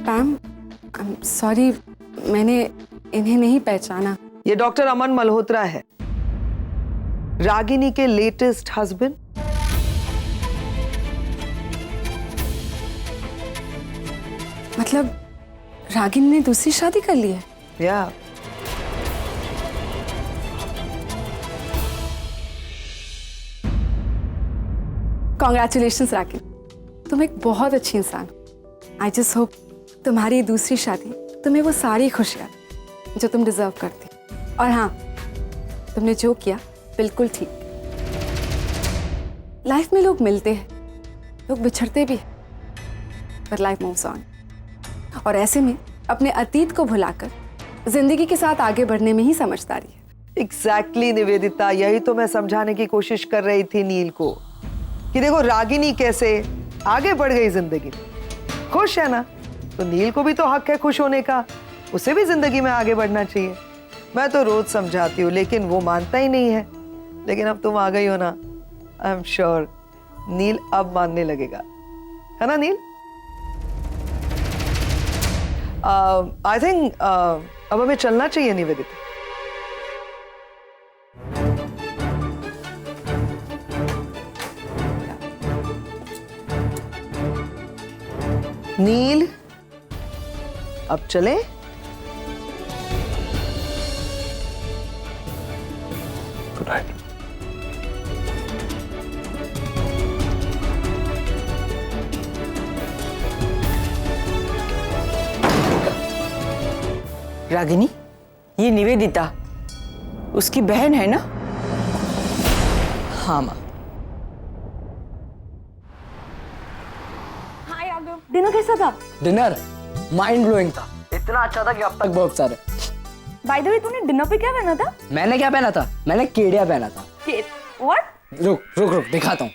पैम, I am sorry, मैंने इन्हें नहीं पहचाना। ये डॉक्टर अमन मल्होत्रा है, रागिनी के लेटेस्ट हस्बैंड। मतलब रागिनी ने दूसरी शादी कर ली है? या कॉन्ग्रेचुलेशंस रागिनी, तुम एक बहुत अच्छी इंसान हो। आई जस्ट होप तुम्हारी दूसरी शादी तुम्हें वो सारी खुशियाँ जो तुम डिजर्व करती। और हाँ, तुमने जो किया बिल्कुल ठीक। लाइफ में लोग मिलते हैं, लोग बिछड़ते भी हैं, पर लाइफ मूव्स ऑन। और ऐसे में अपने अतीत को भुलाकर जिंदगी के साथ आगे बढ़ने में ही समझदारी है। एग्जैक्टली निवेदिता, यही तो मैं समझाने की कोशिश कर रही थी नील को कि देखो रागिनी कैसे आगे बढ़ गई जिंदगी में, खुश है ना, तो नील को भी तो हक है खुश होने का, उसे भी जिंदगी में आगे बढ़ना चाहिए। मैं तो रोज समझाती हूँ लेकिन वो मानता ही नहीं है, लेकिन अब तुम आ गई हो ना, आई एम श्योर नील अब मानने लगेगा, है ना नील? आई थिंक अब हमें चलना चाहिए निवेदिता। नील अब चले? Good night. रागिनी, ये निवेदिता उसकी बहन है ना? हाँ माँ। हाय आगम, डिनर कैसा था? डिनर माइंड ब्लोइंग था, इतना अच्छा था कि अब तक बहुत सारे। बाय द वे, तूने डिनर पे क्या पहना था? मैंने क्या पहना था? मैंने केडिया पहना था। व्हाट? रुक रुक रुक दिखाता हूँ।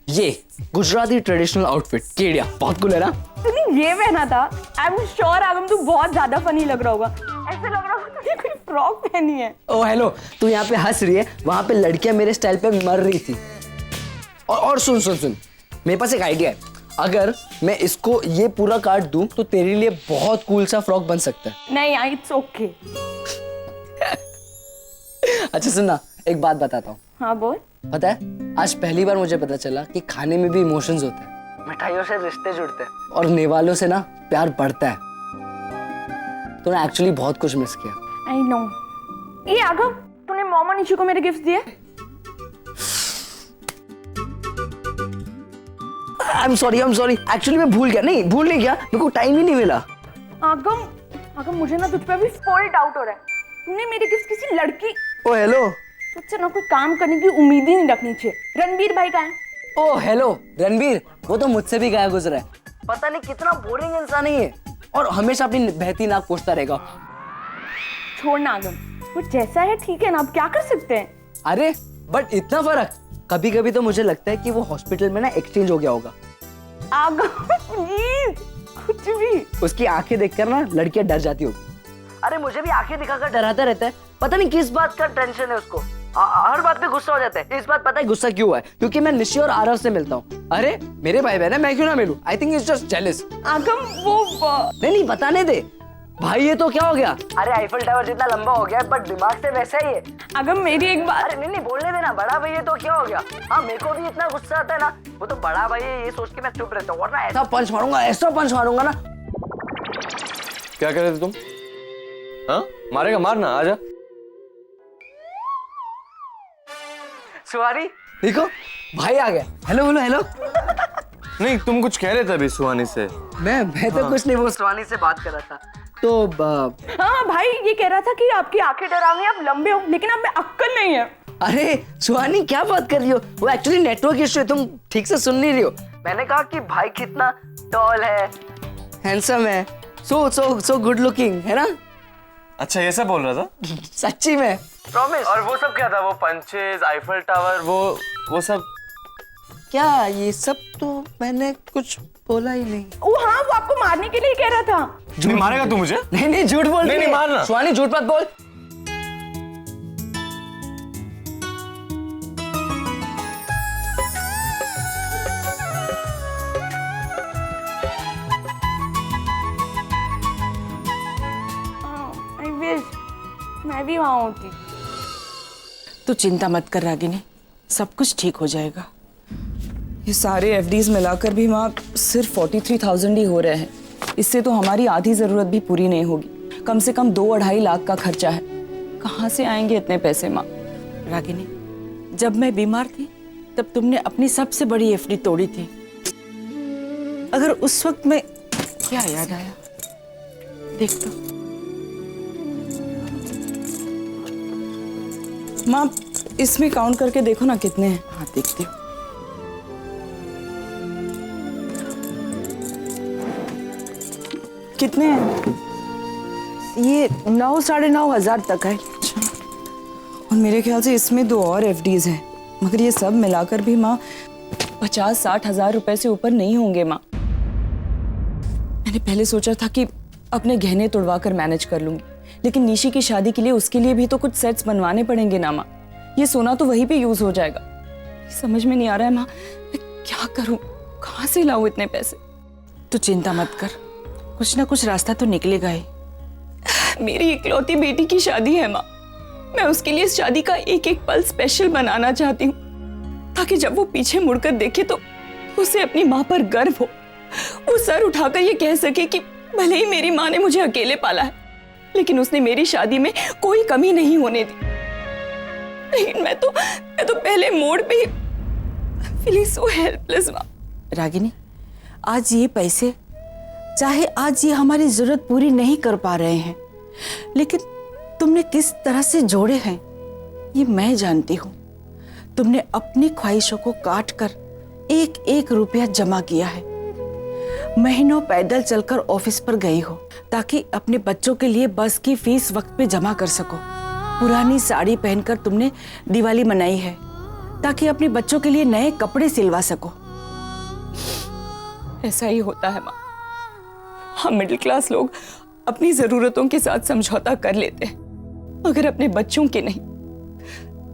ये गुजराती ट्रेडिशनल आउटफिट केडिया, बहुत कूल है ना? तूने ये पहना था? आई एम श्योर आगम, तू बहुत ज्यादा फनी लग रहा होगा। ऐसे लग रहा होगा तूने कोई फ्रॉक पहनी है। ओ हेलो, तू यहाँ पे हंस रही है, वहां पे लड़कियां मेरे स्टाइल पे मर रही थी। और सुन सुन सुन, मेरे पास एक आइडिया है। अगर मैं इसको ये पूरा काट दूं तो तेरे लिए बहुत कूल सा फ्रॉक बन सकता है। नहीं, इट्स ओके। अच्छा सुनना, एक बात बताता हूँ। हाँ बोल। पता है, आज पहली बार मुझे पता चला कि खाने में भी इमोशंस होते हैं, मिठाइयों से रिश्ते जुड़ते हैं और निवालों से ना प्यार बढ़ता है। तूने एक्चुअली बहुत कुछ मिस किया। I know. ये आगम, तूने मॉम और निशु को मेरे गिफ्ट दिए? आई एम सॉरी एक्चुअली मैं भूल नहीं गया, मेरे को टाइम ही नहीं मिला। आगम मुझे ना तुझ पे अभी फुल डाउट हो रहा है। तूने मेरी गिफ्ट किसी लड़की, ओ हेलो, तुझसे ना कोई काम करने की उम्मीद ही नहीं रखनी चाहिए। रणबीर भाई कहाँ है? ओ हेलो रणबीर, वो तो मुझसे भी गया गुजरा है। पता नहीं कितना बोरिंग इंसान है ये, और हमेशा अपनी बहती नाक पूछता रहेगा। छोड़ना आगम, वो जैसा है ठीक है ना, अब क्या कर सकते हैं। अरे बट इतना फर्क, कभी कभी तो मुझे लगता है कि वो हॉस्पिटल में ना एक्सचेंज हो गया होगा। आगम प्लीज, कुछ भी। उसकी आंखें देखकर ना लड़कियां डर जाती होगी। अरे मुझे भी आंखें दिखाकर डराता रहता है, पता नहीं किस बात का टेंशन है उसको। हर बात पे गुस्सा हो जाता है। इस बात पता है गुस्सा क्यों है? क्योंकि मैं निशी और आरव से मिलता हूँ। अरे मेरे भाई बहन है, मैं क्यों ना मिलूं? I think it's just jealous. आगम वो नहीं बताने दे भाई, ये तो क्या हो गया? अरे आईफल टावर जितना लंबा हो गया है, पर दिमाग से वैसा ही है। आगम मेरी एक बात। अरे नहीं बोलने देना, बड़ा भाई ये तो क्या हो गया? हाँ मेरे को भी इतना गुस्सा आता है ना, वो तो बड़ा भाई है ये सोच के मैं चुप रहता हूँ, वरना ऐसा पंच मारूंगा ना। क्या कर रहे थे तुम? हाँ मारेगा, मारना, आजा। सुहानी देखो भाई आ गया। हेलो बोलो हेलो। नहीं तुम कुछ कह रहे थे अभी सुहानी से। मैं तो कुछ नहीं, वो सुहानी से बात कर रहा था। तो हाँ भाई, ये कह रहा था कि आपकी आंखें डरावनी, आप लंबे हो, लेकिन आप में अक्ल नहीं है। अरे सुहानी क्या बात कर रही हो? वो एक्चुअली नेटवर्क इशू है, तुम ठीक से सुन नहीं रही हो। मैंने कहा कि भाई कितना टॉल है, हैंडसम है, सो गुड लुकिंग है ना। अच्छा ये सब बोल रहा था? सच्ची में प्रॉमिस। और वो सब क्या था? वो पंचेज, आईफल टावर, वो सब क्या? ये सब तो मैंने कुछ बोला ही नहीं। वो हाँ, वो आपको मारने के लिए कह रहा था। नहीं मारेगा तू मुझे? नहीं झूठ बोल। नहीं मारना। सुहानी झूठ मत बोल। कहाँ होती। तू चिंता मत कर रागिनी, सब कुछ ठीक हो जाएगा। ये सारे एफडीज मिलाकर भी माँ सिर्फ 43,000 ही हो रहे हैं। इससे तो हमारी आधी जरूरत भी पूरी नहीं होगी। कम से कम 2-2.5 लाख का खर्चा है। कहाँ से आएंगे इतने पैसे माँ? रागिनी, जब मैं बीमार थी तब तुमने अपनी सबसे बड़ी एफडी तोड़ी थी। अगर उस वक्त मैं, क्या याद आया, देख तो। माँ इसमें काउंट करके देखो ना कितने हैं। हाँ देखती हूँ। कितने हैं? ये 9-9,500 तक है। और मेरे ख्याल से इसमें 2 और एफडीज हैं। मगर ये सब मिलाकर भी माँ 50-60 हजार रुपए से ऊपर नहीं होंगे माँ। मैंने पहले सोचा था कि अपने गहने तुड़वा कर मैनेज कर लूंगी, लेकिन निशी की शादी के लिए उसके लिए भी तो कुछ सेट्स बनवाने पड़ेंगे ना माँ। ये सोना तो वहीं पे यूज हो जाएगा। समझ में नहीं आ रहा है माँ, मैं क्या करूं, कहाँ से लाऊं इतने पैसे? तू चिंता मत कर, कुछ ना कुछ रास्ता तो निकलेगा ही। मेरी इकलौती बेटी की शादी है माँ। मैं उसके लिए इस शादी का एक एक पल स्पेशल बनाना चाहती हूँ, ताकि जब वो पीछे मुड़कर देखे तो उसे अपनी माँ पर गर्व हो। वो सर उठाकर ये कह सके कि भले ही मेरी माँ ने मुझे अकेले पाला है, लेकिन उसने मेरी शादी में कोई कमी नहीं होने दी। लेकिन मैं तो पहले मोड़ पे ही फीलिंग सो हेल्पलेस माँ। रागिनी, आज ये पैसे, चाहे आज ये हमारी जरूरत पूरी नहीं कर पा रहे हैं, लेकिन तुमने किस तरह से जोड़े हैं ये मैं जानती हूँ। तुमने अपनी ख्वाहिशों को काट कर एक एक रुपया जमा किया है। महीनों पैदल चलकर ऑफिस पर गई हो ताकि अपने बच्चों के लिए बस की फीस वक्त पे जमा कर सको। पुरानी साड़ी पहनकर तुमने दिवाली मनाई है ताकि अपने बच्चों के लिए नए कपड़े सिलवा सको। ऐसा ही होता है माँ। हम मिडिल क्लास लोग अपनी जरूरतों के साथ समझौता कर लेते हैं, मगर अपने बच्चों के नहीं,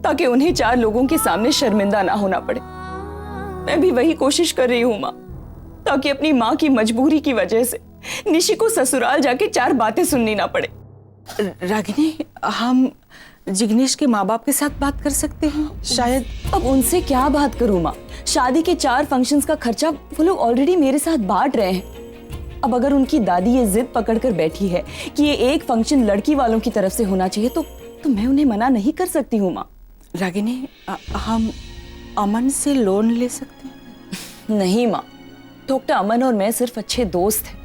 ताकि उन्हें 4 लोगों के सामने शर्मिंदा ना होना पड़े। मैं भी वही कोशिश कर रही हूँ माँ, ताकि अपनी माँ की मजबूरी की वजह से निशी को ससुराल जाके 4 बातें सुननी ना पड़े। रागिनी, हम जिग्नेश के माँ बाप के साथ बात कर सकते हैं शायद। अब उनसे क्या बात करूँ माँ? शादी के 4 फंक्शंस का खर्चा वो लोग ऑलरेडी मेरे साथ बांट रहे हैं। अब अगर उनकी दादी ये जिद पकड़कर बैठी है कि ये एक फंक्शन लड़की वालों की तरफ से होना चाहिए, तो मैं उन्हें मना नहीं कर सकती हूँ माँ। रागिनी, हम अमन से लोन ले सकते हैं? नहीं माँ, डॉक्टर अमन और मैं सिर्फ अच्छे दोस्त हैं।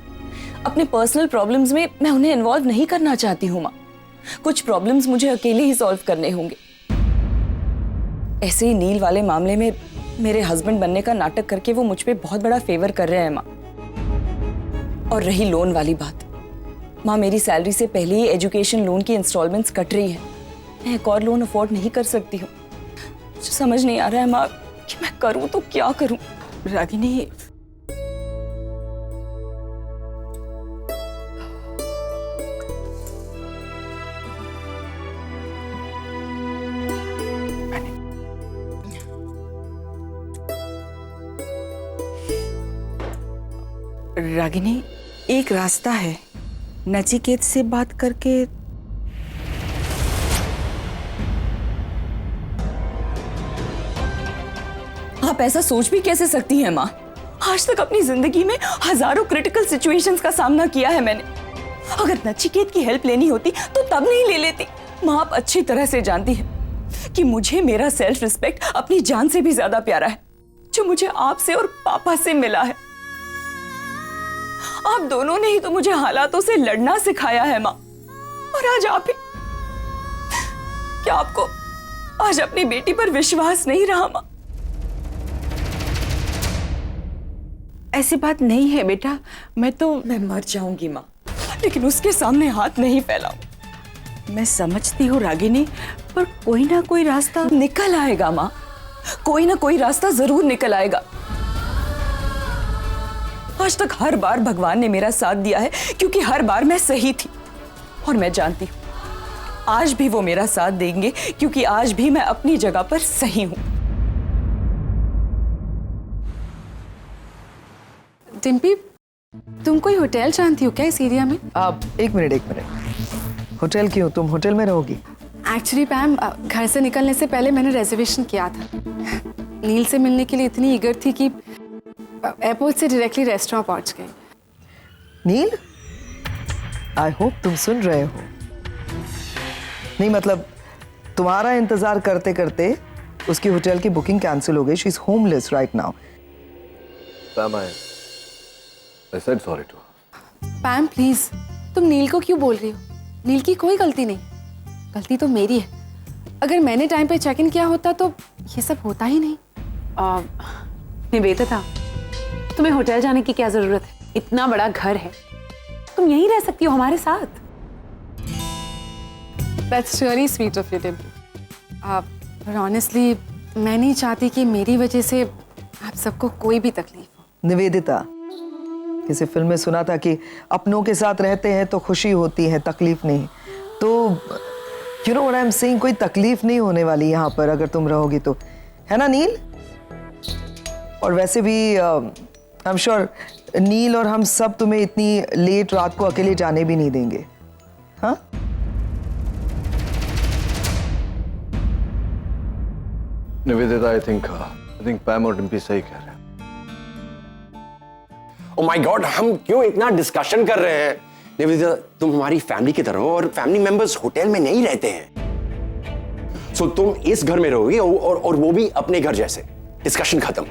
अपने पर्सनल प्रॉब्लम्स में मैं उन्हें इन्वॉल्व नहीं करना चाहती हूँ माँ। कुछ प्रॉब्लम्स मुझे अकेले ही सॉल्व करने होंगे। ऐसे ही नील वाले मामले में मेरे हस्बैंड बनने का नाटक करके वो मुझ पे बहुत बड़ा फेवर कर रहे हैं माँ। और रही लोन वाली बात, माँ मेरी सैलरी से पहले ही एजुकेशन लोन की इंस्टॉलमेंट्स कट रही हैं। मैं एक और लोन अफोर्ड नहीं कर सकती हूँ। मुझे समझ नहीं आ रहा है माँ कि मैं करूँ तो क्या करूँ। रागिनी, रागिनी, एक रास्ता है, नचिकेत से बात करके। आप ऐसा सोच भी कैसे सकती हैं माँ? आज तक अपनी जिंदगी में हजारों क्रिटिकल सिचुएशंस का सामना किया है मैंने। अगर नचिकेत की हेल्प लेनी होती तो तब नहीं ले लेती। माँ आप अच्छी तरह से जानती है कि मुझे मेरा सेल्फ रिस्पेक्ट अपनी जान से भी ज्यादा प्यारा है, जो मुझे आपसे और पापा से मिला है। आप दोनों ने ही तो मुझे हालातों से लड़ना सिखाया है माँ। और आज आप ही, क्या आपको आज अपनी बेटी पर विश्वास नहीं रहा माँ? ऐसी बात नहीं है बेटा, मैं मर जाऊंगी माँ, लेकिन उसके सामने हाथ नहीं फैलाऊं। मैं समझती हूँ रागिनी, पर कोई ना कोई रास्ता निकल आएगा माँ, कोई ना कोई रास्ता जरूर निकल आएगा। आज तक हर बार भगवान ने मेरा साथ दिया है क्योंकि हर बार मैं सही थी, और मैं जानती हूँ आज भी वो मेरा साथ देंगे क्योंकि आज भी मैं अपनी जगह पर सही हूँ। डिम्पी, तुम कोई होटल जानती हो क्या इस एरिया में? आप एक मिनट, होटल क्यों? तुम होटल में रहोगी? एक्चुअली पैम, घर से निकलने से पहले मैंने रिजर्वेशन किया था। नील से मिलने के लिए इतनी ईगर थी कि एयरपोर्ट से डायरेक्टली रेस्टोरेंट पहुंच गई। नील, आई होप तुम सुन रहे हो। नहीं मतलब तुम्हारा इंतजार करते करते उसकी होटल की बुकिंग कैंसिल हो गई। She is homeless right now. पैम, I said sorry to her. पैम please, तुम नील को क्यों बोल रही हो? नील की कोई गलती नहीं, गलती तो मेरी है। अगर मैंने टाइम पे चेक इन किया होता तो ये सब होता ही नहीं। निवेदिता, तुम्हें होटल जाने की क्या जरूरत है? इतना बड़ा घर है, तुम यहीं रह सकती हो हमारे साथ। That's really sweet of you, Dimple. पर ऑनेस्टली मैं नहीं चाहती कि मेरी वजह से आप सबको कोई भी तकलीफ हो। निवेदिता, किसी फिल्म में सुना था कि अपनों के साथ रहते हैं तो खुशी होती है, तकलीफ नहीं। तो you know what I am saying, कोई तकलीफ नहीं होने वाली यहाँ पर अगर तुम रहोगी तो, है ना नील? और वैसे भी आई एम श्योर नील और हम सब तुम्हें इतनी लेट रात को अकेले जाने भी नहीं देंगे। हाँ, निवेदिता, I think पैम और डिम्पी सही कह रहे हैं। ओ माय गॉड, हम क्यों इतना डिस्कशन कर रहे हैं? निवेदिता, तुम हमारी फैमिली की तरह हो और फैमिली मेंबर्स होटल में नहीं रहते हैं। सो तुम इस घर में रहोगी और वो भी अपने घर जैसे। डिस्कशन खत्म।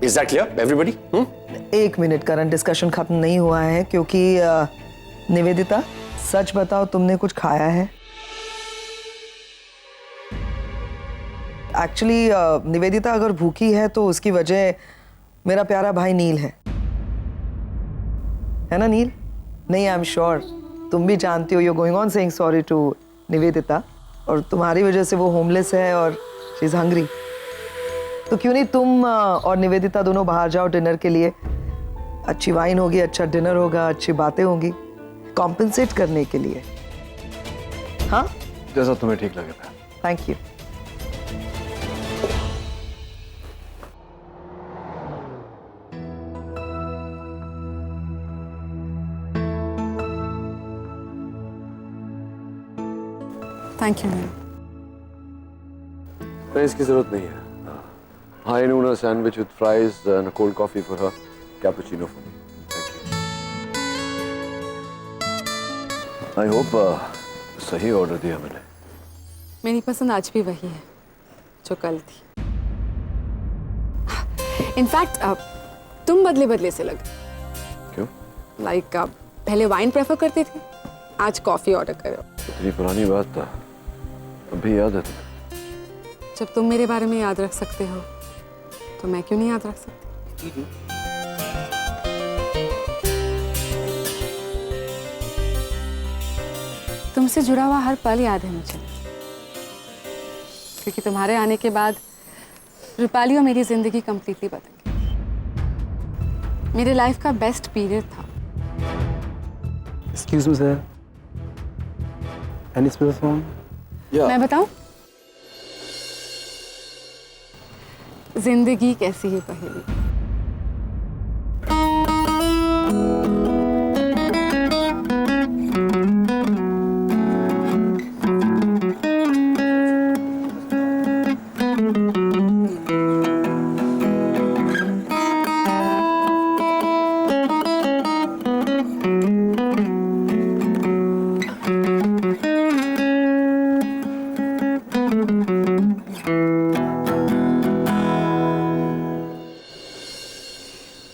Is that clear everybody? एक मिनट करण, डिस्कशन खत्म नहीं हुआ है क्योंकि निवेदिता सच बताओ, तुमने कुछ खाया है? एक्चुअली निवेदिता अगर भूखी है तो उसकी वजह मेरा प्यारा भाई नील है ना नील? नहीं, आई एम श्योर तुम भी जानती हो, you going on saying sorry to Nivedita, और तुम्हारी वजह से वो होमलेस है और शी इज हंग्री। तो क्यों नहीं तुम और निवेदिता दोनों बाहर जाओ डिनर के लिए। अच्छी वाइन होगी, अच्छा डिनर होगा, अच्छी बातें होंगी, कॉम्पेंसेट करने के लिए। हाँ, जैसा तुम्हें ठीक लगे Pam. Thank you. Thank you ma'am. नहीं, इसकी जरूरत नहीं है। High noon sandwich with fries and cold coffee for her, cappuccino for me. Thank you. I hope सही ऑर्डर दिया मैंने। मेरी पसंद आज भी वही है जो कल थी। इनफैक्ट तुम बदले बदले से लगे। क्यों? लाइक पहले वाइन प्रेफर करते थे, आज कॉफी ऑर्डर करो। इतनी पुरानी बात था, अभी याद है तुम्हें? जब तुम मेरे बारे में याद रख सकते हो तो मैं क्यों नहीं याद रख सकती? तुमसे जुड़ा हुआ हर पल याद है मुझे, क्योंकि तुम्हारे आने के बाद रूपाली और मेरी जिंदगी कंप्लीटली बदल गई। मेरे लाइफ का बेस्ट पीरियड था। Excuse me, sir. Any spare phone? मैं बताऊं? जिंदगी कैसी है पहेली।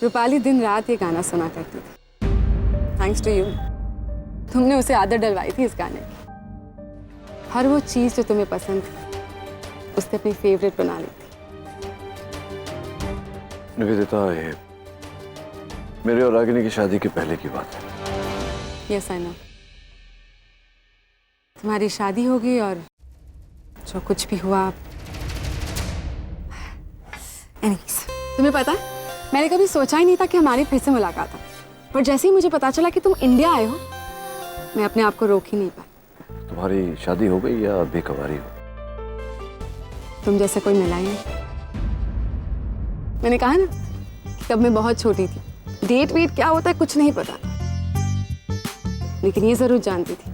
रूपाली दिन रात ये गाना सुना करती थी। थैंक्स टू यू, तुमने उसे आदत डलवाई थी इस गाने की। हर वो चीज जो तुम्हें पसंद थी उसने अपनी फेवरेट बना ली थी। निवेदिता, ये मेरे और रागिनी की शादी के पहले की बात है। Yes I know. तुम्हारी शादी होगी और जो कुछ भी हुआ। एनीवेज, तुम्हें पता है मैंने कभी सोचा ही नहीं था कि हमारी फिर से मुलाकात हो, पर जैसे ही मुझे पता चला कि तुम इंडिया आए हो, मैं अपने आप को रोक ही नहीं पाई। तुम्हारी शादी हो गई या अभी कवारी हो? तुम जैसे कोई मिला ही नहीं। मैंने कहा ना कि तब मैं बहुत छोटी थी, डेट वेट क्या होता है कुछ नहीं पता था, लेकिन ये जरूर जानती थी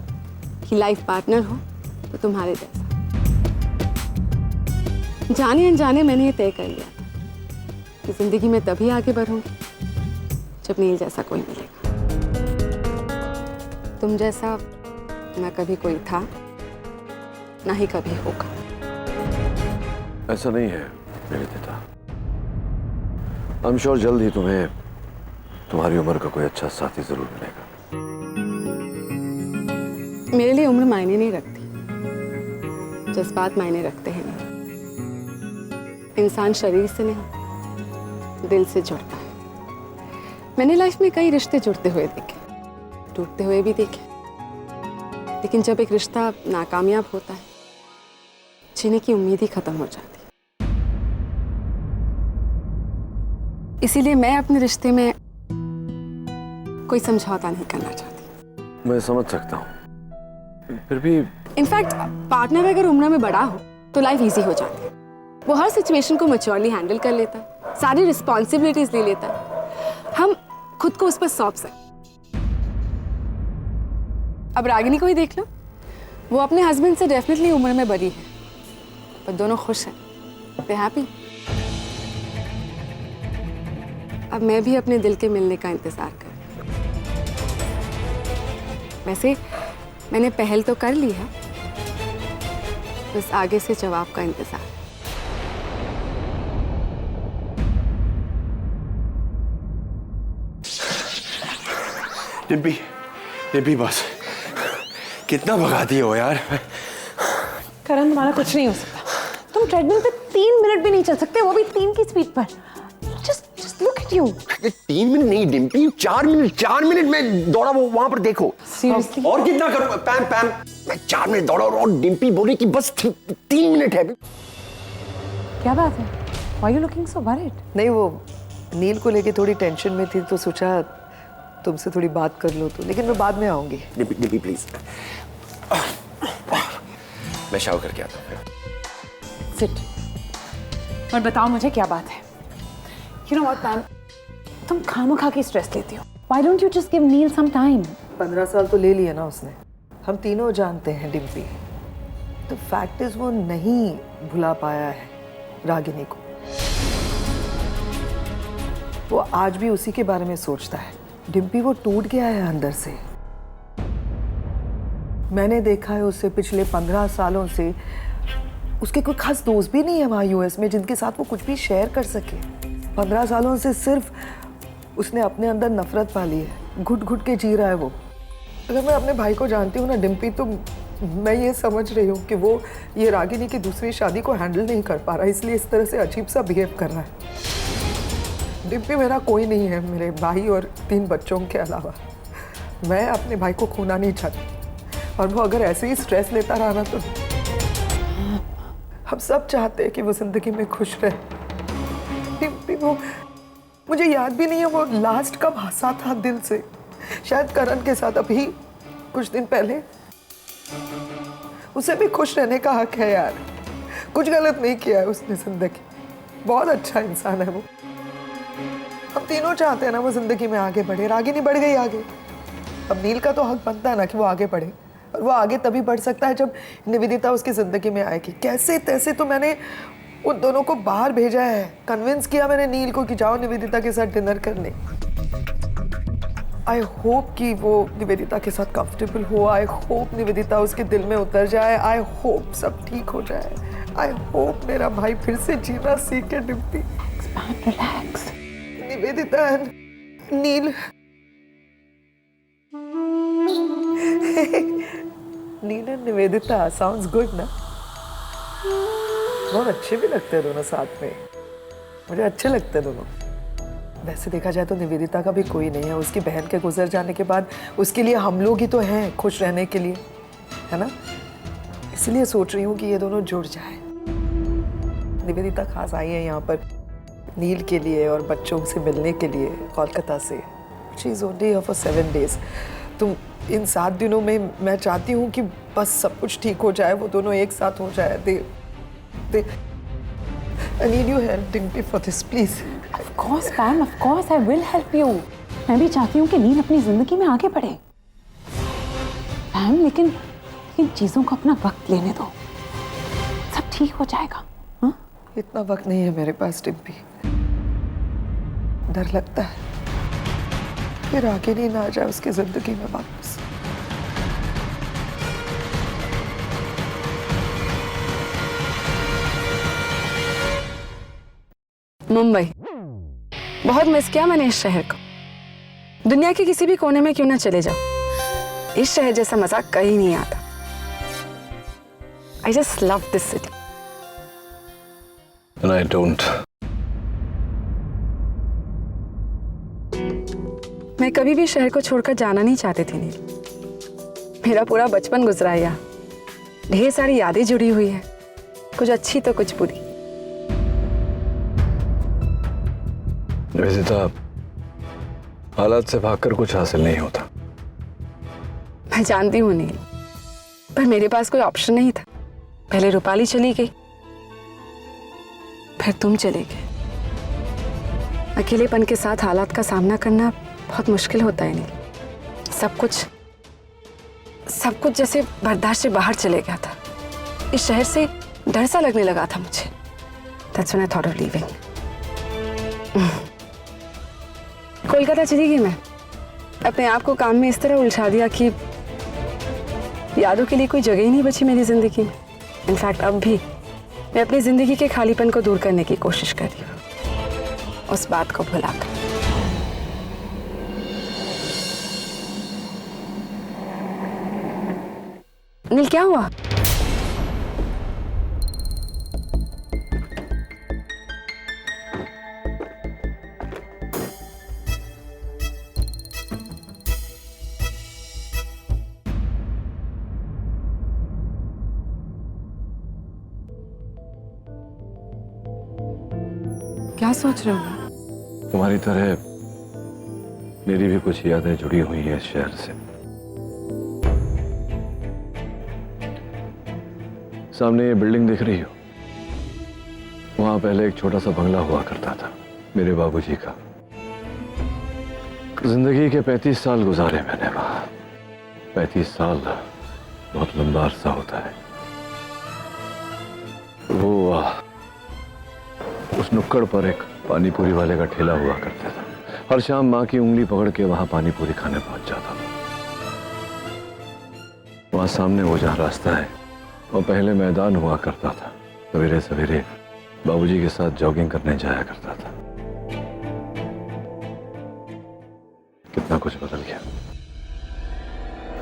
कि लाइफ पार्टनर हो तो तुम्हारे जैसा। जाने अनजाने मैंने ये तय कर लिया कि जिंदगी में तभी आगे बढ़ूंगी जब नील जैसा कोई मिलेगा। तुम जैसा ना कभी कोई था ना ही कभी होगा। ऐसा नहीं है निवेदिता। आई एम श्योर जल्द ही तुम्हें तुम्हारी उम्र का कोई अच्छा साथी जरूर मिलेगा। मेरे लिए उम्र मायने नहीं रखती, जज्बात मायने रखते हैं। नहीं, इंसान शरीर से नहीं दिल से जुड़ता है। मैंने लाइफ में कई रिश्ते जुड़ते हुए देखे, टूटते हुए भी देखे, लेकिन जब एक रिश्ता नाकामयाब होता है जीने की उम्मीद ही खत्म हो जाती है। इसीलिए मैं अपने रिश्ते में कोई समझौता नहीं करना चाहती। मैं समझ सकता हूँ, फिर भी इनफैक्ट पार्टनर अगर उम्र में बड़ा हो तो लाइफ इजी हो जाती है। वो हर सिचुएशन को मैच्योरली हैंडल कर लेता है, सारी रिस्पॉन्सिबिलिटीज ले लेता है, हम खुद को उस पर सौंप सकते। अब रागिनी को ही देख लो, वो अपने हस्बैंड से डेफिनेटली उम्र में बड़ी है, पर दोनों खुश हैं, दे हैप्पी। अब मैं भी अपने दिल के मिलने का इंतजार कर रही हूं। वैसे मैंने पहल तो कर ली है, बस आगे से जवाब का इंतजार। डिम्पी बस कितना भगाती हो यार। करण तुम्हारा कुछ नहीं हो सकता। तुम ट्रेडमिल पे 3 मिनट भी नहीं चल सकते, वो भी 3 की स्पीड पर। Just look at you. 3 minute नहीं डिम्पी, 4 मिनट में दौड़ा वो वहां पर देखो। Seriously? और कितना करूं पैम मैं 4 मिनट दौड़ा और डिम्पी बोली कि बस 3 मिनट है। क्या बात है? Why are you looking so worried? नहीं, वो नील को लेके थोड़ी टेंशन में थी तो सोचा तुमसे थोड़ी बात कर लो तो, लेकिन मैं बाद में आऊंगी। डिम्पी प्लीज, मैं शावर करके आता हूँ। Sit. और बताओ मुझे क्या बात है? You know what, ma'am? तुम खामखा की स्ट्रेस लेती हो। Why don't you just give Neil some time? 15 साल तो ले लिए ना उसने। हम तीनों जानते हैं डिम्पी, तो फैक्ट इज वो नहीं भुला पाया है रागिनी को। वो आज भी उसी के बारे में सोचता है। डिम्पी वो टूट गया है अंदर से। मैंने देखा है उसे पिछले 15 सालों से। उसके कोई खास दोस्त भी नहीं है वहाँ यूएस में जिनके साथ वो कुछ भी शेयर कर सके। 15 सालों से सिर्फ उसने अपने अंदर नफरत पाली है, घुट घुट के जी रहा है वो। अगर मैं अपने भाई को जानती हूँ ना डिम्पी, तो मैं ये समझ रही हूँ कि वो ये रागिनी की दूसरी शादी को हैंडल नहीं कर पा रहा, इसलिए इस तरह से अजीब सा बिहेव कर रहा है। डिम्पी मेरा कोई नहीं है, मेरे भाई और 3 बच्चों के अलावा। मैं अपने भाई को खोना नहीं चाहती, और वो अगर ऐसे ही स्ट्रेस लेता रहा ना तो हम सब चाहते हैं कि वो जिंदगी में खुश रहे। डिम्पी वो, मुझे याद भी नहीं है वो लास्ट कब हंसा था दिल से। शायद करण के साथ अभी कुछ दिन पहले। उसे भी खुश रहने का हक है यार, कुछ गलत नहीं किया है उसने जिंदगी। बहुत अच्छा इंसान है वो। हम तीनों चाहते हैं ना वो जिंदगी में आगे बढ़े। रागिनी बढ़ गई आगे, अब नील का तो हक बनता है ना कि वो आगे बढ़े, और वो आगे तभी बढ़ सकता है जब निवेदिता उसकी जिंदगी में आएगी। कैसे तैसे तो मैंने उन दोनों को बाहर भेजा है, कन्विंस किया मैंने नील को कि जाओ निवेदिता के साथ डिनर करने। आई होप कि वो निवेदिता के साथ कंफर्टेबल हो। आई होप निवेदिता उसके दिल में उतर जाए। आई होप सब ठीक हो जाए। आई होप मेरा भाई फिर से जीना सीखे। Dimpy Relax. Nivedita and Neel Neel and Nivedita sounds good ना? बहुत अच्छे भी लगते हैं दोनों साथ में, मुझे अच्छे लगते हैं दोनों। वैसे देखा जाए तो निवेदिता का भी कोई नहीं है। उसकी बहन के गुजर जाने के बाद उसके लिए हम लोग ही तो हैं खुश रहने के लिए, है ना? इसलिए सोच रही हूँ कि ये दोनों जुड़ जाए। निवेदिता खास आई है यहाँ पर नील के लिए और बच्चों से मिलने के लिए कोलकाता से। She is only here for 7 days। तो इन 7 दिनों में मैं चाहती हूँ कि बस सब कुछ ठीक हो जाए, वो दोनों एक साथ हो जाए। I need your help, Dimpy, for this, please. Of course, Pam. Of course, I will help you. मैं भी चाहती हूँ कि नील अपनी जिंदगी में आगे बढ़े। पैम, लेकिन चीजों को अपना वक्त लेने दो, सब ठीक हो जाएगा। हाँ? इतना वक्त नहीं है मेरे पास डिम्पी। डर लगता है फिर आगे नहीं ना आ जाए उसकी जिंदगी में वापस। मुंबई बहुत मिस किया मैंने इस शहर को। दुनिया के किसी भी कोने में क्यों ना चले जाओ, इस शहर जैसा मजा कहीं नहीं आता। I just love this city. And I don't. मैं कभी भी शहर को छोड़कर जाना नहीं चाहती थी नील। मेरा पूरा बचपन गुजरा है यहाँ। ढेर सारी यादें जुड़ी हुई है, कुछ अच्छी तो कुछ बुरी। निवेदिता, हालात से भागकर कुछ हासिल नहीं होता। मैं जानती हूँ नील, पर मेरे पास कोई ऑप्शन नहीं था। पहले रूपाली चली गई, फिर तुम चले गए। अकेलेपन के साथ हालात का सामना करना बहुत मुश्किल होता है नील। सब कुछ जैसे बर्दाश्त से बाहर चले गया था। इस शहर से डर सा लगने लगा था मुझे। That's when I thought of leaving. Kolkata चली गई मैं। अपने आप को काम में इस तरह उलझा दिया कि यादों के लिए कोई जगह ही नहीं बची मेरी जिंदगी में। इनफैक्ट अब भी मैं अपनी जिंदगी के खालीपन को दूर करने की कोशिश कर रही हूँ, उस बात को भुलाकर। नील, क्या हुआ? क्या सोच रहे हो? तुम्हारी तरह मेरी भी कुछ यादें जुड़ी हुई हैं इस शहर से। सामने ये बिल्डिंग दिख रही हो, वहां पहले एक छोटा सा बंगला हुआ करता था मेरे बाबूजी का। जिंदगी के 35 साल गुजारे मैंने वहां। 35 साल बहुत लंबा अरसा होता है। वो उस नुक्कड़ पर एक पानी पूरी वाले का ठेला हुआ करता था। हर शाम माँ की उंगली पकड़ के वहां पानी पूरी खाने पहुंच जाता था। वहां सामने वो जहाँ रास्ता है, वो पहले मैदान हुआ करता था। सवेरे सवेरे बाबूजी के साथ जॉगिंग करने जाया करता था। कितना कुछ बदल गया।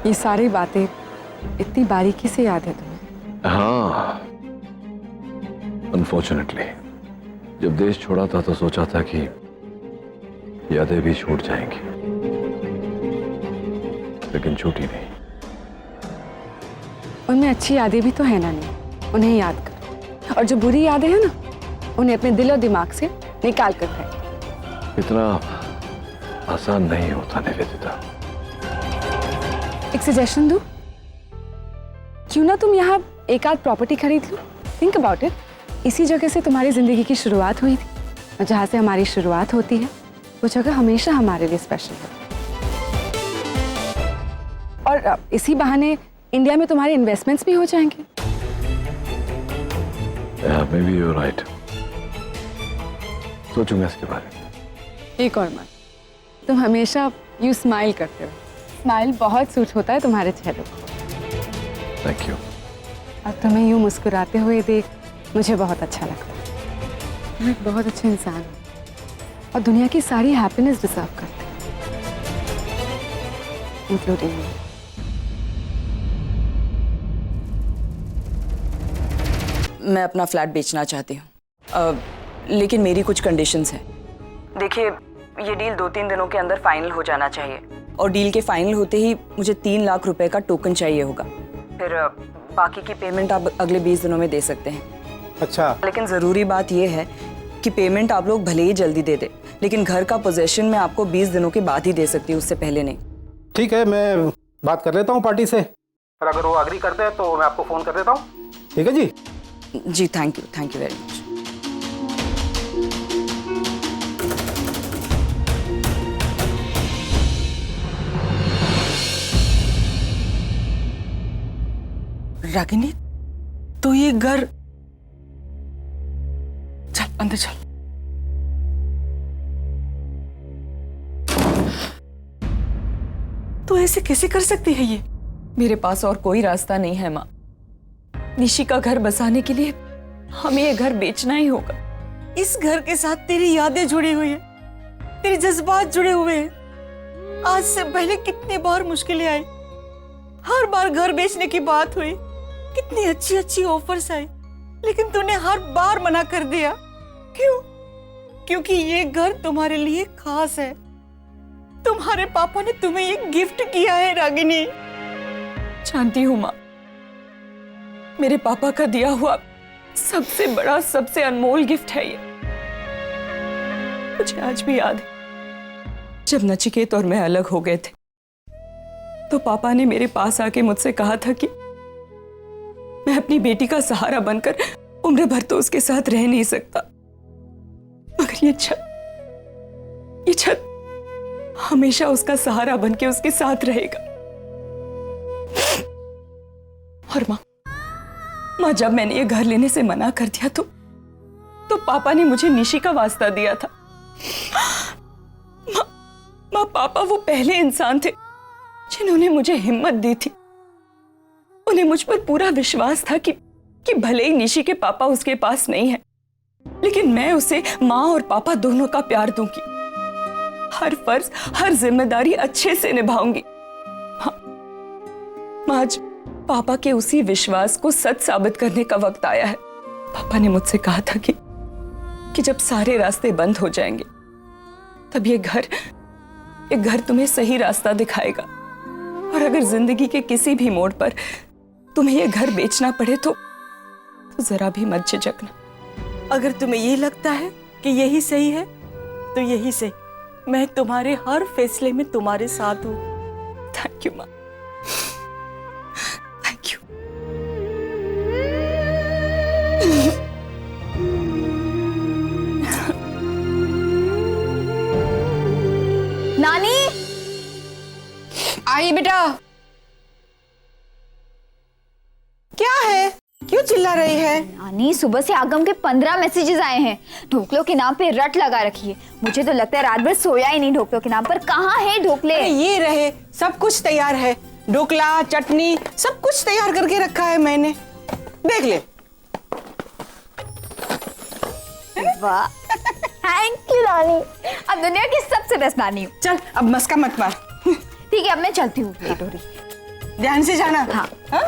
ये सारी बातें इतनी बारीकी से याद है तुम्हें? हाँ, अनफॉर्चुनेटली जब देश छोड़ा था तो सोचा था कि यादें भी छूट जाएंगी, लेकिन छूटी नहीं। उनमें अच्छी यादें भी तो है ना नील, उन्हें याद कर। और जो बुरी यादें हैं ना, उन्हें अपने दिल और दिमाग से निकाल कर फेंक। इतना आसान नहीं होता निवेदिता। एक सजेशन दूं? क्यों ना तुम यहाँ एक आध प्रॉपर्टी खरीद लो? Think about it. इसी जगह से तुम्हारी जिंदगी की शुरुआत हुई थी, और जहाँ से हमारी शुरुआत होती है वो जगह हमेशा हमारे लिए स्पेशल है। और इसी बहाने इंडिया में तुम्हारे इन्वेस्टमेंट्स भी हो जाएंगे। Maybe you're right. सोचूंगा इसके बारे में। एक और बात, तुम हमेशा यू स्माइल करते हो। स्माइल बहुत सूट होता है तुम्हारे चेहरे को। Thank you. और तुम्हें यूं मुस्कुराते हुए देख मुझे बहुत अच्छा लगता है। तुम एक बहुत अच्छे इंसान हो और दुनिया की सारी हैप्पीनेस डिजर्व करते हो, इंक्लूडिंग मी। मैं अपना फ्लैट बेचना चाहती हूँ, लेकिन मेरी कुछ कंडीशंस हैं। देखिए, ये डील 2-3 दिनों के अंदर फाइनल हो जाना चाहिए, और डील के फाइनल होते ही मुझे 3 लाख रुपए का टोकन चाहिए होगा। फिर बाकी की पेमेंट आप अगले 20 दिनों में दे सकते हैं। अच्छा, लेकिन ज़रूरी बात यह है कि पेमेंट आप लोग भले ही जल्दी दे दे, लेकिन घर का पोजेशन मैं आपको 20 दिनों के बाद ही दे सकती हूँ, उससे पहले नहीं। ठीक है, मैं बात कर लेता हूँ पार्टी से, और अगर वो अग्री करते हैं तो मैं आपको फ़ोन कर देता हूँ। ठीक है जी? जी, thank you very much. Ragini, तो ये घर अंदर चल। तो ऐसे कैसे कर सकती है ये? मेरे पास और कोई रास्ता नहीं है माँ। निशी का घर बसाने के लिए हमें ये घर बेचना ही होगा। इस घर के साथ तेरी यादें जुड़ी हुई है, तेरे जज्बात जुड़े हुए हैं। आज से पहले कितनी बार मुश्किलें आई, हर बार घर बेचने की बात हुई, कितनी अच्छी अच्छी ऑफर्स आई, लेकिन तूने हर बार मना कर दिया। क्यों? क्योंकि ये घर तुम्हारे लिए खास है। तुम्हारे पापा ने तुम्हें ये गिफ्ट किया है रागिनी। जानती हूँ माँ, मेरे पापा का दिया हुआ सबसे बड़ा, सबसे अनमोल गिफ्ट है ये। मुझे आज भी याद है जब नचिकेत और मैं अलग हो गए थे तो पापा ने मेरे पास आके मुझसे कहा था कि मैं अपनी बेटी का सहारा बनकर उम्र भर तो उसके साथ रह नहीं सकता, मगर ये छत हमेशा उसका सहारा बनके उसके साथ रहेगा। और माँ जब मैंने ये घर लेने से मना कर दिया तो पापा ने मुझे निशी का वास्ता दिया था। माँ पापा वो पहले इंसान थे जिन्होंने मुझे हिम्मत दी थी। उन्हें मुझ पर पूरा विश्वास था कि भले ही निशी के पापा उसके पास नहीं है, लेकिन मैं उसे माँ और पापा दोनों का प्यार दूंगी। हर फर्ज, हर जिम्मेदारी अच्छे से निभाऊंगी। हाँ, आज पापा के उसी विश्वास को सच साबित करने का वक्त आया है। पापा ने मुझसे कहा था कि जब सारे रास्ते बंद हो जाएंगे तब ये घर तुम्हें सही रास्ता दिखाएगा। और अगर जिंदगी के किसी भी मोड़ पर तुम्हें ये घर बेचना पड़े तो जरा भी मत झिझकना। अगर तुम्हें ये लगता है कि यही सही है तो यही सही। मैं तुम्हारे हर फैसले में तुम्हारे साथ हूँ। थैंक यू माँ, थैंक यू। नानी आई बेटा। क्या है, क्यों चिल्ला रही है? नानी, सुबह से आगम के 15 मैसेजेस आए हैं। ढोकलों के नाम पे रट लगा रखी है। मुझे तो लगता है रात भर सोया ही नहीं ढोकलों के नाम पर। कहाँ है ढोकले? अरे ये रहे, सब कुछ तैयार है। ढोकला, चटनी, सब कुछ तैयार करके रखा है मैंने। देख ले। वाह, थैंक यू नानी। अब दुनिया की सबसे बेस्ट नानी हूँ। चल अब मस्का मत मार। ठीक है, अब मैं चलती हूँ, लेट हो रही। ध्यान से जाना। हाँ। हाँ?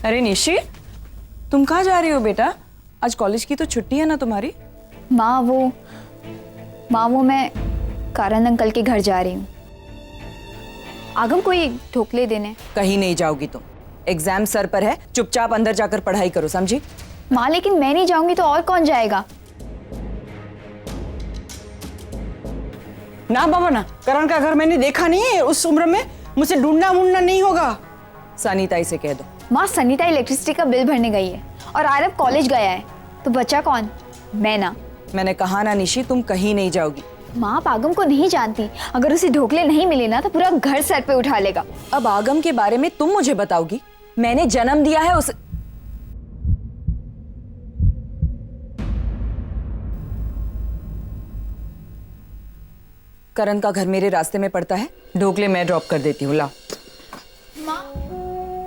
अरे निशी, तुम कहाँ जा रही हो बेटा? आज कॉलेज की तो छुट्टी है ना तुम्हारी? माँ वो मैं कारण अंकल के घर जा रही हूँ। आगम कोई ढोकले देने। कहीं नहीं जाओगी तुम। एग्जाम सर पर है, चुपचाप अंदर जाकर पढ़ाई करो, समझी? माँ लेकिन मैं नहीं जाऊंगी तो और कौन जाएगा? ना बाबा ना, करण का घर मैंने देखा नहीं है। उस उम्र में मुझे ढूंढना वूंढना नहीं होगा। सनीताई से कह दो। माँ, सनीता इलेक्ट्रिसिटी का बिल भरने गई है और आरव कॉलेज गया है, तो बचा कौन? मैं ना। मैंने कहा ना निशी, तुम कहीं नहीं जाओगी। माँ, आप आगम को नहीं जानती। अगर उसे ढोकले नहीं मिले ना तो पूरा घर सर पे उठा लेगा। अब आगम के बारे में तुम मुझे बताओगी? मैंने जन्म दिया है उसे। करण का घर मेरे रास्ते में पड़ता है, ढोकले मैं ड्रॉप कर देती हूँ। लाओ।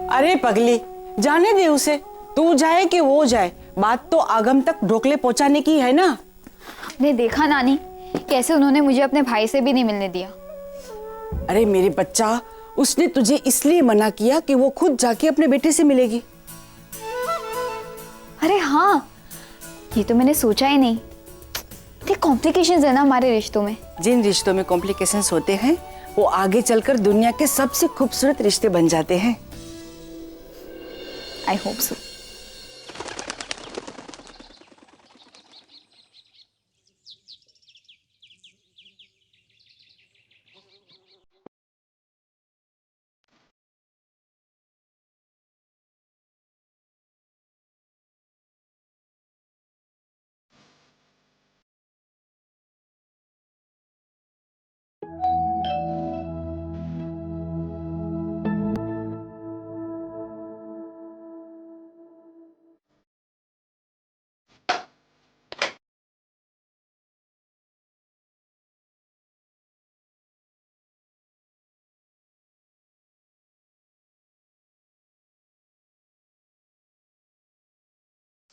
अरे पगली, जाने दे उसे। तू जाए कि वो जाए, बात तो आगम तक ढोकले पहुंचाने की है ना। आपने देखा नानी, कैसे उन्होंने मुझे अपने भाई से भी नहीं मिलने दिया। अरे मेरे बच्चा, उसने तुझे इसलिए मना किया कि वो खुद जाके अपने बेटे से मिलेगी। अरे हाँ, ये तो मैंने सोचा ही नहीं। इतने कॉम्प्लिकेशंस है ना हमारे रिश्तों में। जिन रिश्तों में कॉम्प्लिकेशंस होते हैं वो आगे चलकर दुनिया के सबसे खूबसूरत रिश्ते बन जाते हैं। I hope so.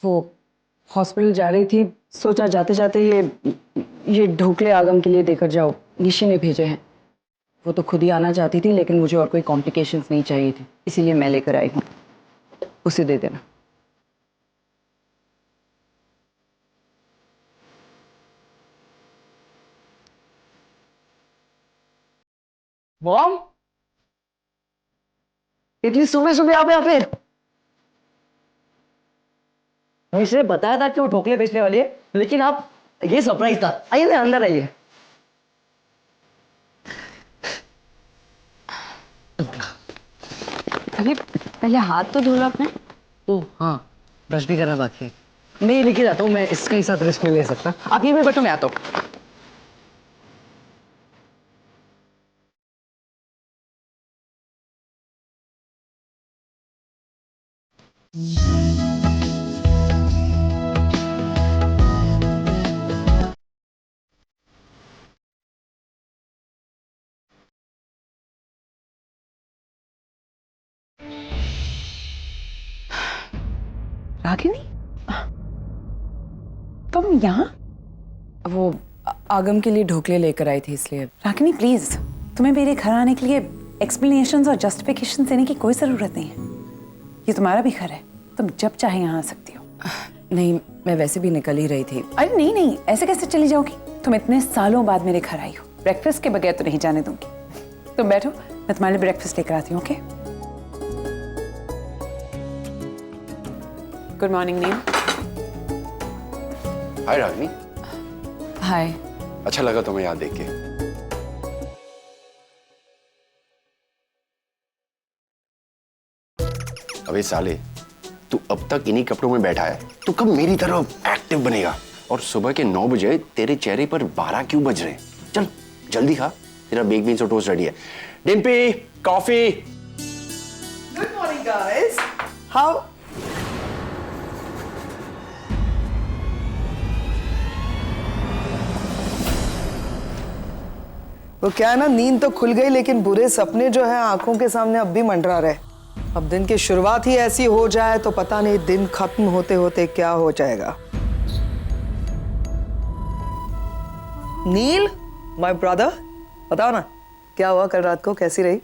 वो हॉस्पिटल जा रही थी, सोचा जाते जाते ये ढोकले आगम के लिए देकर जाओ, निशी ने भेजे हैं। वो तो खुद ही आना चाहती थी, लेकिन मुझे और कोई कॉम्प्लिकेशंस नहीं चाहिए थी, इसीलिए मैं लेकर आई हूँ। उसे दे देना। मॉम, इतनी सुबह सुबह आप यहाँ पे? मुझे बताया था कि वो ढोकले बेचने वाली है, लेकिन आप, ये सरप्राइज था। आइए ना, अंदर आइए। अभी पहले हाथ तो धो लो अपने। ओह हाँ, ब्रश भी करना बाकी है। मैं ये लेके जाता हूँ, मैं इसके साथ रिस्क नहीं ले सकता। आप ये भी बैठो, मैं आता हूँ। रागिनी, तुम यहाँ? वो आगम के लिए ढोकले लेकर आई थी, इसलिए। रागिनी प्लीज, तुम्हें मेरे घर आने के लिए एक्सप्लेनेशंस और जस्टिफिकेशन देने की कोई जरूरत नहीं है। ये तुम्हारा भी घर है, तुम जब चाहे यहाँ आ सकती हो। नहीं, मैं वैसे भी निकल ही रही थी। अरे नहीं नहीं, ऐसे कैसे चली जाओगी? तुम इतने सालों बाद मेरे घर आई हो, ब्रेकफास्ट के बगैर तो नहीं जाने दूंगी। तुम बैठो, मैं तुम्हारे लिए ब्रेकफास्ट लेकर आती हूँ। ओके? गुड मॉर्निंग नील। हाय रागिनी। हाय। अच्छा लगा तुम्हें यहाँ देख के। अबे साले, तू अब तक इन्हीं कपड़ों में बैठा है, तू कब मेरी तरह एक्टिव बनेगा? और सुबह के 9 बजे तेरे चेहरे पर 12 क्यों बज रहे हैं? चल जल्दी खा, तेरा बेक बीन्स और टोस्ट रेडी है। Dimpy, coffee. Good morning guys. How? वो क्या है ना, नींद तो खुल गई, लेकिन बुरे सपने जो है आंखों के सामने अब भी मंडरा रहे। अब दिन की शुरुआत ही ऐसी हो जाए तो पता नहीं दिन खत्म होते होते क्या हो जाएगा। नील, माय ब्रदर, बताओ ना क्या हुआ कल रात को, कैसी रही?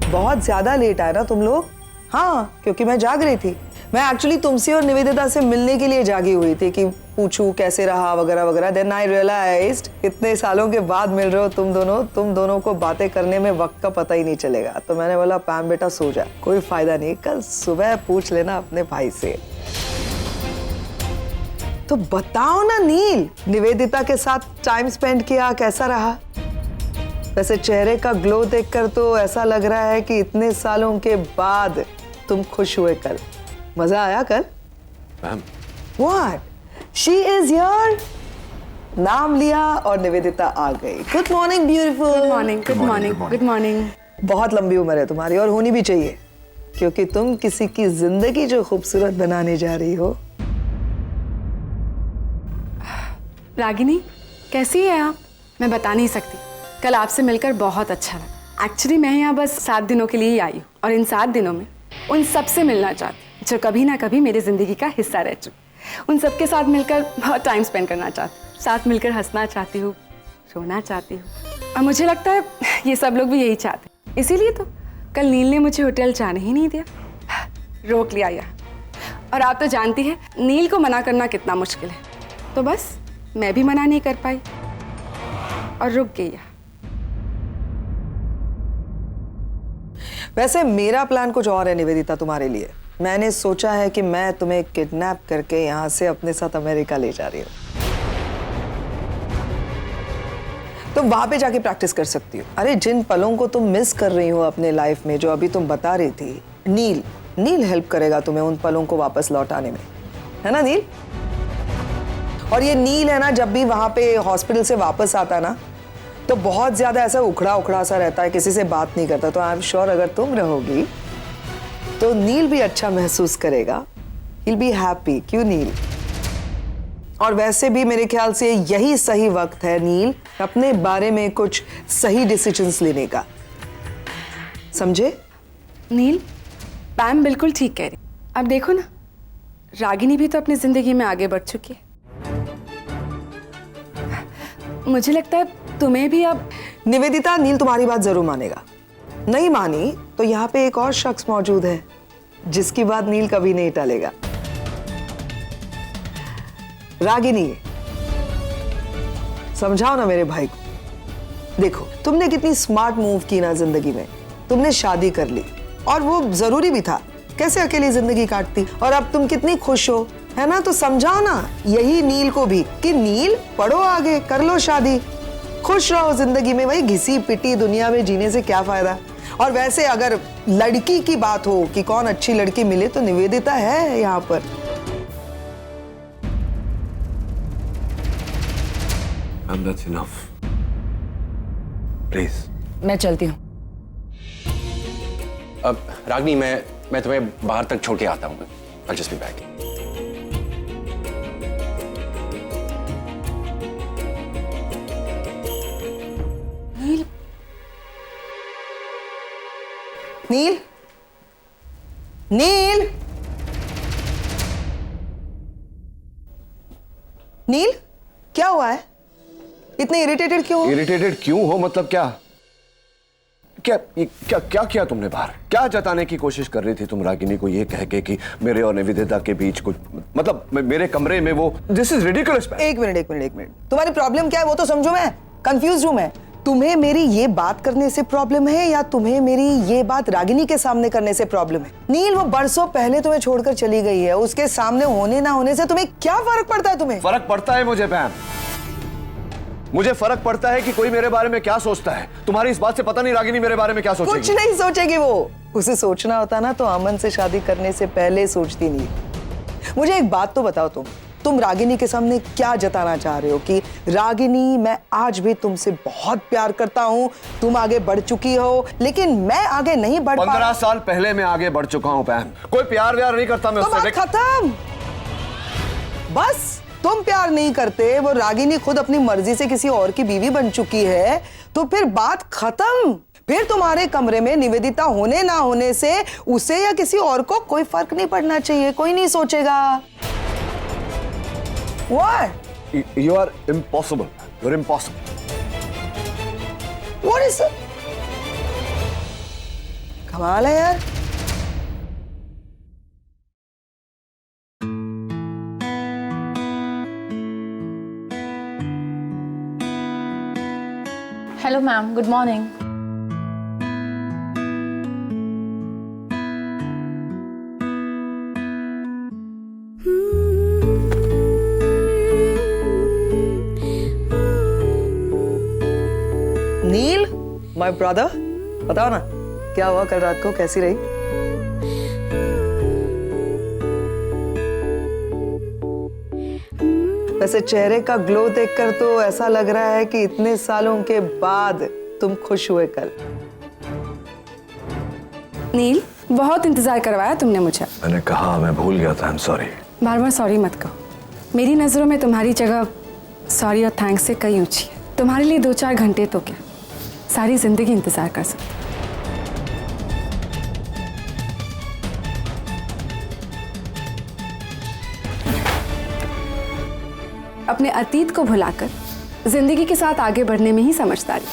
बहुत ज्यादा लेट आए ना तुम लोग। हाँ, क्योंकि मैं जाग रही थी। मैं एक्चुअली तुमसे और निवेदिता से मिलने के लिए जागी हुई थी कि पूछूं कैसे रहा वगैरह वगैरह। देन आई रियलाइज्ड इतने सालों के बाद मिल रहे हो तुम दोनों को बातें करने में वक्त का पता ही नहीं चलेगा। तो मैंने बोला पैम बेटा सो जा, कोई फायदा नहीं, कल सुबह पूछ लेना अपने भाई से। तो बताओ ना नील, निवेदिता के साथ टाइम स्पेंड किया, कैसा रहा? वैसे चेहरे का ग्लो देखकर तो ऐसा लग रहा है कि इतने सालों के बाद तुम खुश हुए कल। मजा आया कल? What? She is here? नाम लिया और निवेदिता आ गई। Good morning beautiful. Good morning, good morning, good morning. बहुत लंबी उम्र है तुम्हारी और होनी भी चाहिए, क्योंकि तुम किसी की जिंदगी जो खूबसूरत बनाने जा रही हो। रागिनी, कैसी है आप? मैं बता नहीं सकती, कल आपसे मिलकर बहुत अच्छा लगा। एक्चुअली मैं यहाँ बस 7 दिनों के लिए ही आई हूँ, और इन 7 दिनों में उन सबसे मिलना चाहती हूँ जो कभी ना कभी मेरी जिंदगी का हिस्सा रह चुके। उन सबके साथ मिलकर बहुत टाइम स्पेंड करना चाहती हूँ, साथ मिलकर हंसना चाहती हूँ, रोना चाहती हूँ, और मुझे लगता है ये सब लोग भी यही चाहते हैं। इसीलिए तो कल नील ने मुझे होटल जाने ही नहीं दिया, रोक लिया यहाँ। और आप तो जानती हैं नील को मना करना कितना मुश्किल है, तो बस मैं भी मना नहीं कर पाई और रुक गई यहाँ। वैसे मेरा प्लान कुछ और है निवेदिता तुम्हारे लिए। मैंने सोचा है कि मैं तुम्हें किडनैप करके यहाँ से अपने साथ अमेरिका ले जा रही हूँ। तुम वहां पे जाके प्रैक्टिस कर सकती हो। अरे जिन पलों को तुम मिस कर रही हो अपने लाइफ में, जो अभी तुम बता रही थी, नील हेल्प करेगा तुम्हें उन पलों को वापस लौटाने में, है ना नील? और ये नील है ना, जब भी वहां पे हॉस्पिटल से वापस आता ना तो बहुत ज्यादा ऐसा उखड़ा उखड़ा सा रहता है, किसी से बात नहीं करता। तो आई एम श्योर अगर तुम रहोगी तो नील भी अच्छा महसूस करेगा, he'll be happy। क्यों नील? और वैसे भी मेरे ख्याल से यही सही वक्त है नील अपने बारे में कुछ सही डिसीजंस लेने का, समझे? नील, पैम बिल्कुल ठीक कह रही। अब देखो ना, रागिनी भी तो अपनी जिंदगी में आगे बढ़ चुकी है। मुझे लगता है तुम्हें भी अब। निवेदिता, नील तुम्हारी बात जरूर मानेगा। नहीं मानी तो यहाँ पे एक और शख्स मौजूद है जिसकी बात नील कभी नहीं टालेगा। रागिनी, समझाओ ना मेरे भाई को। देखो, तुमने कितनी स्मार्ट मूव की ना जिंदगी में। तुमने शादी कर ली और वो जरूरी भी था, कैसे अकेली जिंदगी काटती। और अब तुम कितनी खुश हो, है ना? तो समझाओ ना यही नील को भी कि नील पढ़ो आगे, कर लो शादी, खुश रहो जिंदगी में। वही घिसी पिटी दुनिया में जीने से क्या फायदा। और वैसे अगर लड़की की बात हो कि कौन अच्छी लड़की मिले तो निवेदिता है यहाँ पर। That's enough. Please. मैं चलती हूँ। अब रागिनी, मैं तुम्हें बाहर तक छोड़ के आता हूँ। I'll just be back. नील, नील, नील, नील, क्या हुआ है? इतने इरिटेटेड क्यों हो? इरिटेटेड क्यों हो मतलब क्या? क्या किया तुमने बाहर? क्या जताने की कोशिश कर रही थी तुम रागिनी को ये कह के कि मेरे और निवेदिता के बीच कुछ, मतलब मेरे कमरे में वो। This is ridiculous. एक मिनट, तुम्हारी प्रॉब्लम क्या है वो तो समझो। मैं कंफ्यूज हूं। मैं तुम्हें मेरी ये बात करने से प्रॉब्लम है या तुम्हें मेरी ये बात रागिनी के सामने करने से प्रॉब्लम है? नील, वो बरसों पहले तुम्हें छोड़कर चली गई है, उसके सामने होने ना होने से तुम्हें क्या फर्क पड़ता है? तुम्हें फर्क पड़ता है मुझे पैम, मुझे फर्क पड़ता है कि कोई मेरे बारे में क्या सोचता है। तुम्हारी इस बात से पता नहीं रागिनी मेरे बारे में क्या सोचेगी। कुछ नहीं सोचेगी वो। उसे सोचना होता ना तो अमन से शादी करने से पहले सोचती नहीं। मुझे एक बात तो बताओ, तुम रागिनी के सामने क्या जताना चाह रहे हो कि रागिनी, मैं आज भी तुमसे बहुत प्यार करता हूं, तुम आगे बढ़ चुकी हो लेकिन मैं आगे नहीं बढ़ पा। 15 साल पहले मैं आगे बढ़ चुका हूं पैम, कोई प्यार व्यार नहीं करता मैं तो उससे। बात खत्म। बस तुम प्यार नहीं करते, वो रागिनी खुद अपनी मर्जी से किसी और की बीवी बन चुकी है, तो फिर बात खत्म। फिर तुम्हारे कमरे में निवेदिता होने ना होने से उसे या किसी और को कोई फर्क नहीं पड़ना चाहिए, कोई नहीं सोचेगा। What? You are impossible. You're impossible. What is it? कमाल है यार। Hello ma'am, good morning. Neel, my brother, बताओ ना क्या हुआ कल रात को, कैसी रही? वैसे चेहरे का ग्लो देखकर तो ऐसा लग रहा है कि इतने सालों के बाद तुम खुश हुए कल। नील, बहुत इंतजार करवाया तुमने मुझे। मैंने कहा, मैं भूल गया था। I am sorry. Bar bar sorry मत कहो। मेरी नजरों में तुम्हारी जगह सॉरी और थैंक्स से कहीं ऊंची है। तुम्हारे लिए 2-4 घंटे तो क्या, सारी जिंदगी इंतजार कर सकते। अपने अतीत को भुलाकर जिंदगी के साथ आगे बढ़ने में ही समझदारी।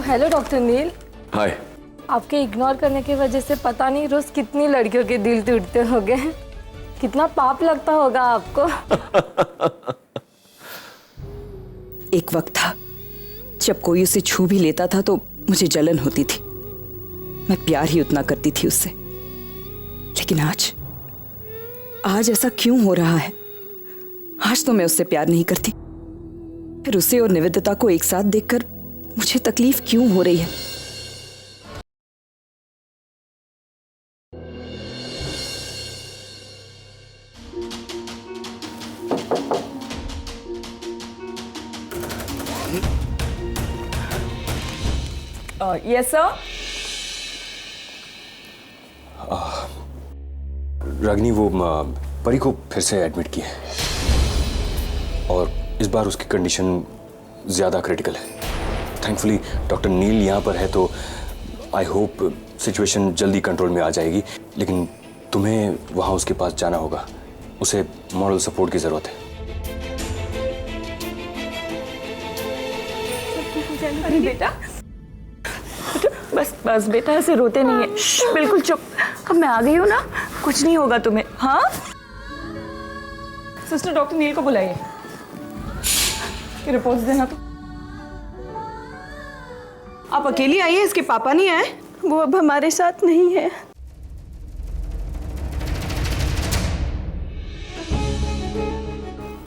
हेलो डॉक्टर नील। हाय। आपके इग्नोर करने की वजह से पता नहीं रोज कितनी लड़कियों के दिल टूटते होंगे। कितना पाप लगता होगा आपको। एक वक्त था जब कोई उसे छू भी लेता था तो मुझे जलन होती थी। मैं प्यार ही उतना करती थी उससे। लेकिन आज ऐसा क्यों हो रहा है? आज तो मैं उससे प्यार नहीं करती, फिर उसे और निवेदिता को एक साथ देखकर मुझे तकलीफ क्यों हो रही है? Yes sir. रागिनी, वो परी को फिर से एडमिट किया है और इस बार उसकी कंडीशन ज़्यादा क्रिटिकल है। थैंकफुली डॉक्टर नील यहाँ पर है, तो आई होप सिचुएशन जल्दी कंट्रोल में आ जाएगी। लेकिन तुम्हें वहाँ उसके पास जाना होगा, उसे मॉरल सपोर्ट की ज़रूरत है। अरे बेटा, बस बस बेटा, ऐसे रोते नहीं है, बिल्कुल चुप। अब मैं आ गई हूँ ना, कुछ नहीं होगा तुम्हें। हाँ सिस्टर, डॉक्टर नील को बुलाइए, रिपोर्ट्स देना। तो आप अकेली आई है, इसके पापा नहीं आए? वो अब हमारे साथ नहीं है।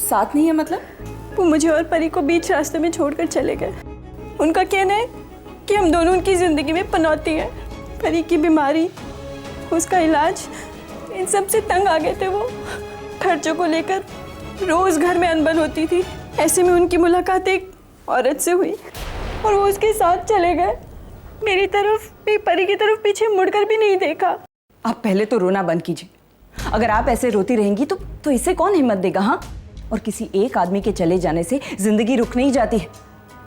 साथ नहीं है मतलब? वो मुझे और परी को बीच रास्ते में छोड़कर चले गए। उनका कहना है कि हम दोनों उनकी ज़िंदगी में पनौती हैं। परी की बीमारी, उसका इलाज, इन सब से तंग आ गए थे वो। खर्चों को लेकर रोज़ घर में अनबन होती थी। ऐसे में उनकी मुलाकात एक औरत से हुई और वो उसके साथ चले गए। मेरी तरफ भी, परी की तरफ पीछे मुड़कर भी नहीं देखा। आप पहले तो रोना बंद कीजिए। अगर आप ऐसे रोती रहेंगी तो इसे कौन हिम्मत देगा? हाँ, और किसी एक आदमी के चले जाने से जिंदगी रुक नहीं जाती है।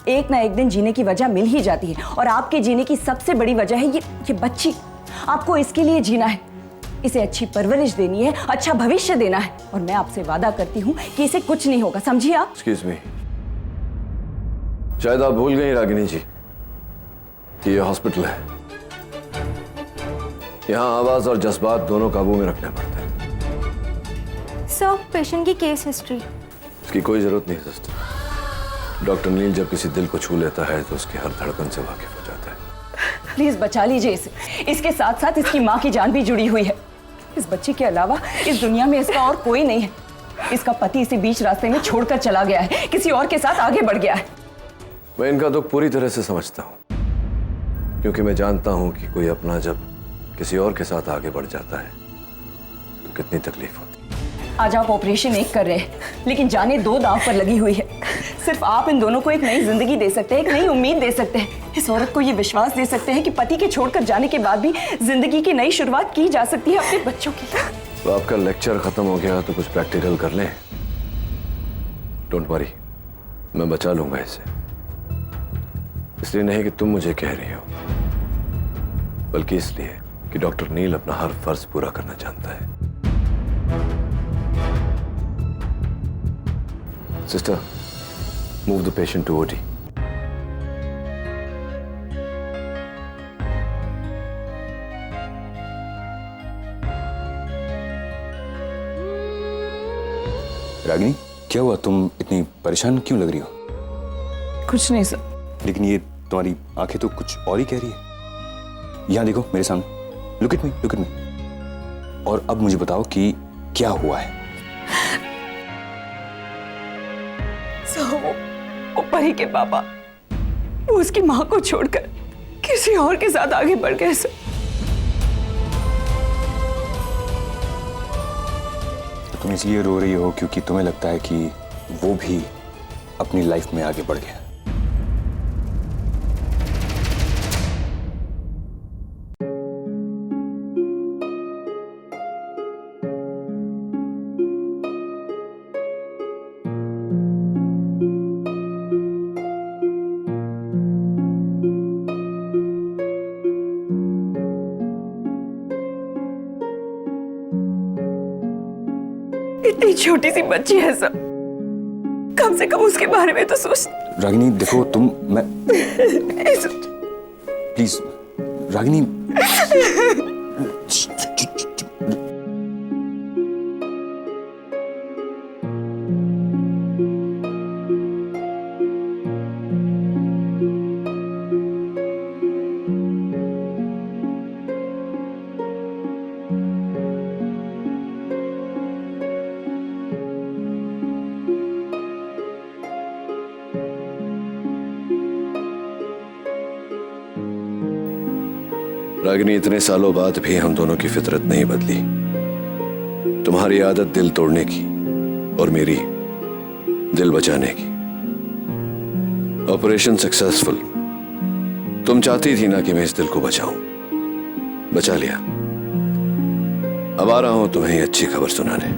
एक ना एक दिन जीने की वजह मिल ही जाती है, और आपके जीने की सबसे बड़ी वजह है ये बच्ची। आपको इसके लिए जीना है, इसे अच्छी परवरिश देनी है, अच्छा भविष्य देना है, और मैं आपसे वादा करती हूँ कि इसे कुछ नहीं होगा, समझिए आप? एक्सक्यूज मी, शायद आप भूल गई रागिनी जी कि ये हॉस्पिटल है। यहाँ आवाज और जज्बात दोनों काबू में रखने पड़ते हैं। सर, पेशेंट की केस हिस्ट्री। इसकी कोई जरूरत नहीं सिस्टर। डॉक्टर नील जब किसी दिल को छू लेता है तो उसकी हर धड़कन से वाकिफ हो जाता है। प्लीज बचा लीजिए इसे। इसके साथ साथ इसकी माँ की जान भी जुड़ी हुई है। इस बच्ची के अलावा इस दुनिया में इसका और कोई नहीं है। इसका पति इसे बीच रास्ते में छोड़कर चला गया है, किसी और के साथ आगे बढ़ गया है। मैं इनका दुख पूरी तरह से समझता हूँ, क्योंकि मैं जानता हूँ कि कोई अपना जब किसी और के साथ आगे बढ़ जाता है तो कितनी तकलीफ होती है। आज आप ऑपरेशन एक कर रहे हैं, लेकिन जाने दो दांव पर लगी हुई है। सिर्फ आप इन दोनों को एक नई जिंदगी दे सकते हैं, एक नई उम्मीद दे सकते हैं। इस औरत को ये विश्वास दे सकते हैं कि पति के छोड़कर जाने के बाद भी जिंदगी की नई शुरुआत की जा सकती है अपने बच्चों की। तो आपका लेक्चर खत्म हो गया तो कुछ प्रैक्टिकल कर लें। डोंट वरी, मैं बचा लूंगा इसे। इसलिए नहीं कि तुम मुझे कह रही हो, बल्कि इसलिए कि डॉक्टर नील अपना हर फर्ज पूरा करना चाहता है। Sister, move the patient to OT. Ragini, क्या हुआ? तुम इतनी परेशान क्यों लग रही हो? कुछ नहीं सर। लेकिन ये तुम्हारी आंखें तो कुछ और ही कह रही है। यहाँ देखो मेरे सामने, look at me, look at me. और अब मुझे बताओ कि क्या हुआ है। वो परी के पापा, वो उसकी माँ को छोड़कर किसी और के साथ आगे बढ़ गए सर। तो तुम इसलिए रो रही हो क्योंकि तुम्हें लगता है कि वो भी अपनी लाइफ में आगे बढ़ गया। इतनी छोटी सी बच्ची है सब, कम से कम उसके बारे में तो सोच। रागिनी देखो, मैं प्लीज रागिनी, रागिनी, इतने सालों बाद भी हम दोनों की फितरत नहीं बदली। तुम्हारी आदत दिल तोड़ने की और मेरी दिल बचाने की। Operation successful. तुम चाहती थी ना कि मैं इस दिल को बचाऊं, बचा लिया। अब आ रहा हूं तुम्हें अच्छी खबर सुनाने।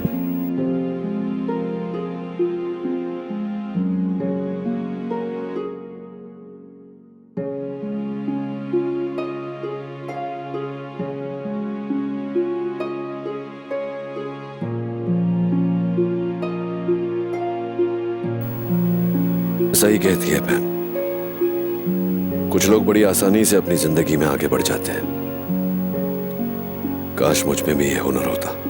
सही कहती है बहन, कुछ लोग बड़ी आसानी से अपनी जिंदगी में आगे बढ़ जाते हैं। काश मुझ में भी ये हुनर होता।